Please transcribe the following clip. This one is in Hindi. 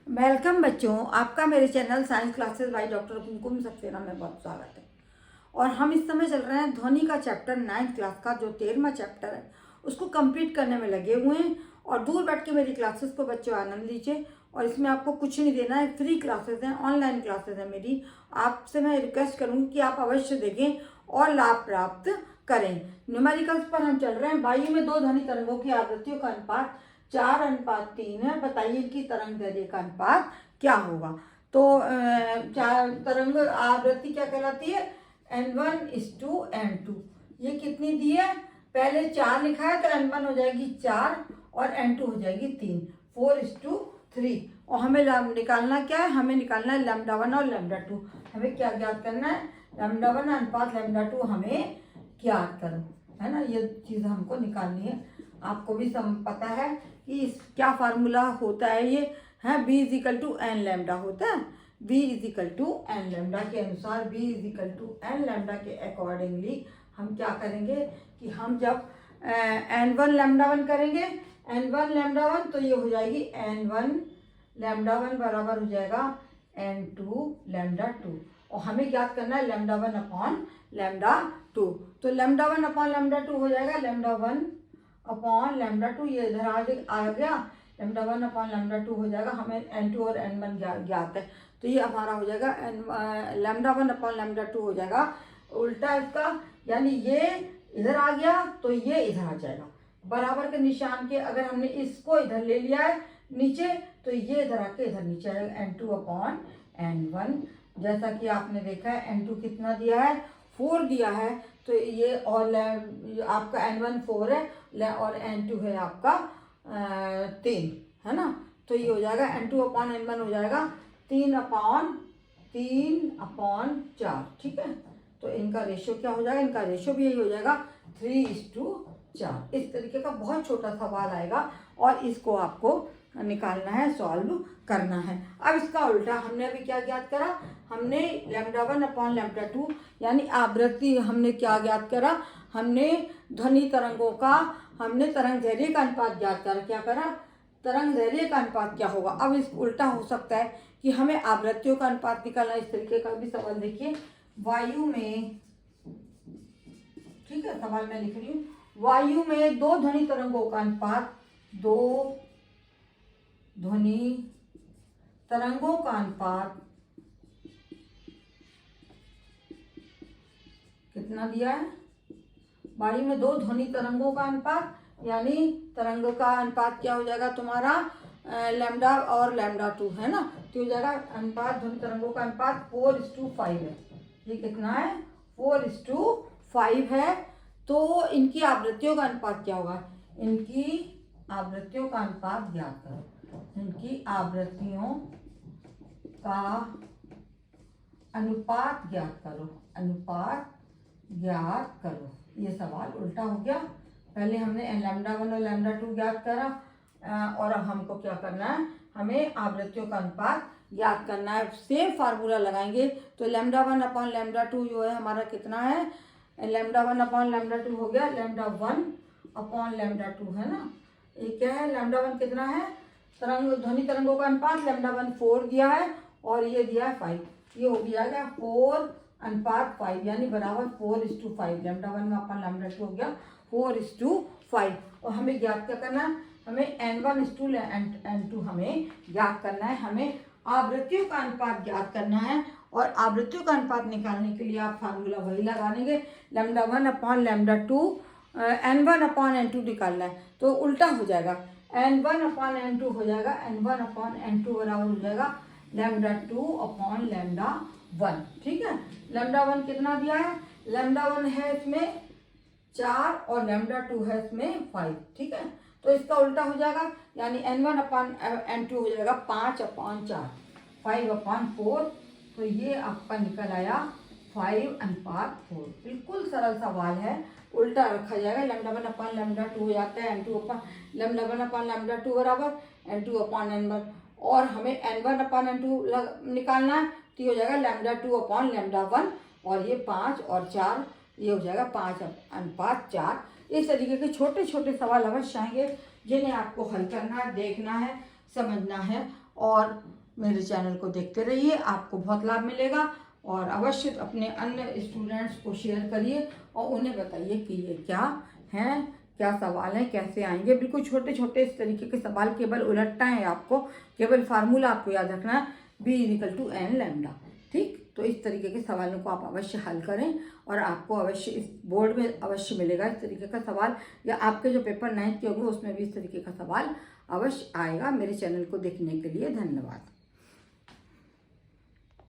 वेलकम बच्चों, आपका मेरे channel science classes by doctor Kumkum Saxena में बहुत स्वागत है। और हम इस समय चल रहे हैं ध्वनि का चैप्टर 9th क्लास का जो 13वां चैप्टर है उसको कंप्लीट करने में लगे हुए हैं। और दूर बैठ के मेरी क्लासेस को बच्चों आनंद लीजिए। और इसमें आपको कुछ नहीं देना है, फ्री क्लासेस हैं, ऑनलाइन क्लासेस है मेरी। आपसे मैं रिक्वेस्ट करूँगी कि आप अवश्य देखें और लाभ प्राप्त करें। न्यूमेरिकल्स पर हम चल रहे हैं। वायु में दो ध्वनि तरंगों की आवृत्तियों का अनुपात 4:3 है। बताइए कि तरंग दैर्ध्य का अनुपात क्या होगा। तो चार तरंग आवृत्ति क्या कहलाती है? N1:N2। ये कितनी दी है? पहले 4 लिखा है तो N1 हो जाएगी 4 और N2 हो जाएगी 3, 4:3। और हमें निकालना क्या है? हमें निकालना है λ1 और λ2। हमें क्या ज्ञात करना है? λ1 अनुपात λ2 हमें ज्ञात करो, है ना। ये चीज़ हमको निकालनी है। आपको भी पता है कि क्या फार्मूला होता है ये है, B = n लैम्डा होता है। B = n लैम्डा के अनुसार, B = n लैम्डा के अकॉर्डिंगली हम क्या करेंगे कि हम जब n1 λ1 करेंगे, n1 λ1 तो ये हो जाएगी n1 λ1 बराबर हो जाएगा n2 λ2। और हमें ज्ञात करना है λ1/λ2। तो λ1/λ2 हो जाएगा λ1/λ2। ये इधर आ गया, λ1/λ2 हो जाएगा। हमें n2 और n1 ज्ञात है, तो ये हमारा हो जाएगा λ1/λ2 हो जाएगा उल्टा इसका, यानी ये इधर आ गया तो ये इधर आ जाएगा। बराबर के निशान के अगर हमने इसको इधर ले लिया है नीचे, तो ये इधर आके इधर नीचे आएगा n2/n1। जैसा कि आपने देखा है n2 कितना दिया है? 4 दिया है। तो ये और आपका n1 4 है और n2 है आपका 3, है ना। तो ये हो जाएगा n2/n1 हो जाएगा 3/4। ठीक है, तो इनका रेशियो क्या हो जाएगा? इनका रेशियो भी यही हो जाएगा 3:4। इस तरीके का बहुत छोटा सवाल आएगा और इसको आपको निकालना है, सॉल्व करना है। अब इसका उल्टा हमने अभी क्या ज्ञात करा? हमने λ1/λ2 यानी आवृत्ति हमने क्या ज्ञात करा? हमने ध्वनि तरंगों का, हमने तरंग दैर्ध्य का अनुपात ज्ञात करा। क्या करा? तरंग दैर्ध्य का अनुपात क्या होगा। अब इस उल्टा हो सकता है कि हमें आवृत्तियों का अनुपात निकालना। इस तरीके का भी सवाल देखिए, वायु में, ठीक है, सवाल मैं लिख रही हूँ, वायु में दो ध्वनि तरंगों का अनुपात, दो ध्वनि तरंगों का अनुपात कितना दिया है? वायु में दो ध्वनि तरंगों का अनुपात, यानी तरंग का अनुपात क्या हो जाएगा तुम्हारा? लैम्डा और λ2, है ना। तो हो जाएगा अनुपात, ध्वनि तरंगों का अनुपात 4:5 है। ये कितना है? 4:5 है। तो इनकी आवृत्तियों का अनुपात क्या होगा? इनकी आवृत्तियों का अनुपात ज्ञात करो। इनकी आवृत्तियों का अनुपात ज्ञात करो, अनुपात ज्ञात करो। ये सवाल उल्टा हो गया। पहले हमने λ1 और λ2 ज्ञात करा और अब हमको क्या करना है? हमें आवृत्तियों का अनुपात ज्ञात करना है। सेम फार्मूला लगाएंगे तो λ1/λ2 जो है हमारा कितना है? λ1/λ2 हो गया λ1/λ2, है ना। ये क्या है? λ1 कितना है? ध्वनि तरंगों का अनुपात λ1 4 दिया है और ये दिया है 5। ये हो जाएगा 4:5 यानी बराबर 4:5। λ1/λ2 हो गया 4:5। और हमें ज्ञात क्या करना है? हमें n1:n2 हमें ज्ञात करना है। हमें आवृत्तियों का अनुपात ज्ञात करना है और आवृत्तियों का अनुपात निकालने के लिए आप फार्मूला वही लगाएंगे, λ1/λ2 n1/n2 निकालना है। तो उल्टा हो जाएगा, n1/n2 हो जाएगा n1/n2 बराबर हो जाएगा λ2/λ1। ठीक है, λ1 कितना दिया है? λ1 है इसमें 4 और λ2 है इसमें 5। ठीक है, तो इसका उल्टा हो जाएगा, यानी n1/n2 हो जाएगा 5/4, 5/4। तो ये आपका निकल आया 5:4। बिल्कुल सरल सवाल है, उल्टा रखा जाएगा। λ1/λ2 हो जाता है λ1/λ2 बराबर n2/n1। और हमें n1/n2 निकालना है, तो ये हो जाएगा λ2/λ1। और ये 5 और 4, ये हो जाएगा 5:4। इस तरीके के छोटे छोटे सवाल अवश्य आएंगे जिन्हें आपको हल करना है, देखना है, समझना है और मेरे चैनल को देखते रहिए, आपको बहुत लाभ मिलेगा। और अवश्य अपने अन्य स्टूडेंट्स को शेयर करिए और उन्हें बताइए कि ये क्या हैं, क्या सवाल हैं, कैसे आएंगे। बिल्कुल छोटे छोटे इस तरीके के सवाल, केवल उलटना है आपको, केवल फार्मूला आपको याद रखना है, B=N लैम्डा। ठीक, तो इस तरीके के सवालों को आप अवश्य हल करें और आपको अवश्य इस बोर्ड में अवश्य मिलेगा इस तरीके का सवाल, या आपके जो पेपर 9th के होंगे उसमें भी इस तरीके का सवाल अवश्य आएगा। मेरे चैनल को देखने के लिए धन्यवाद।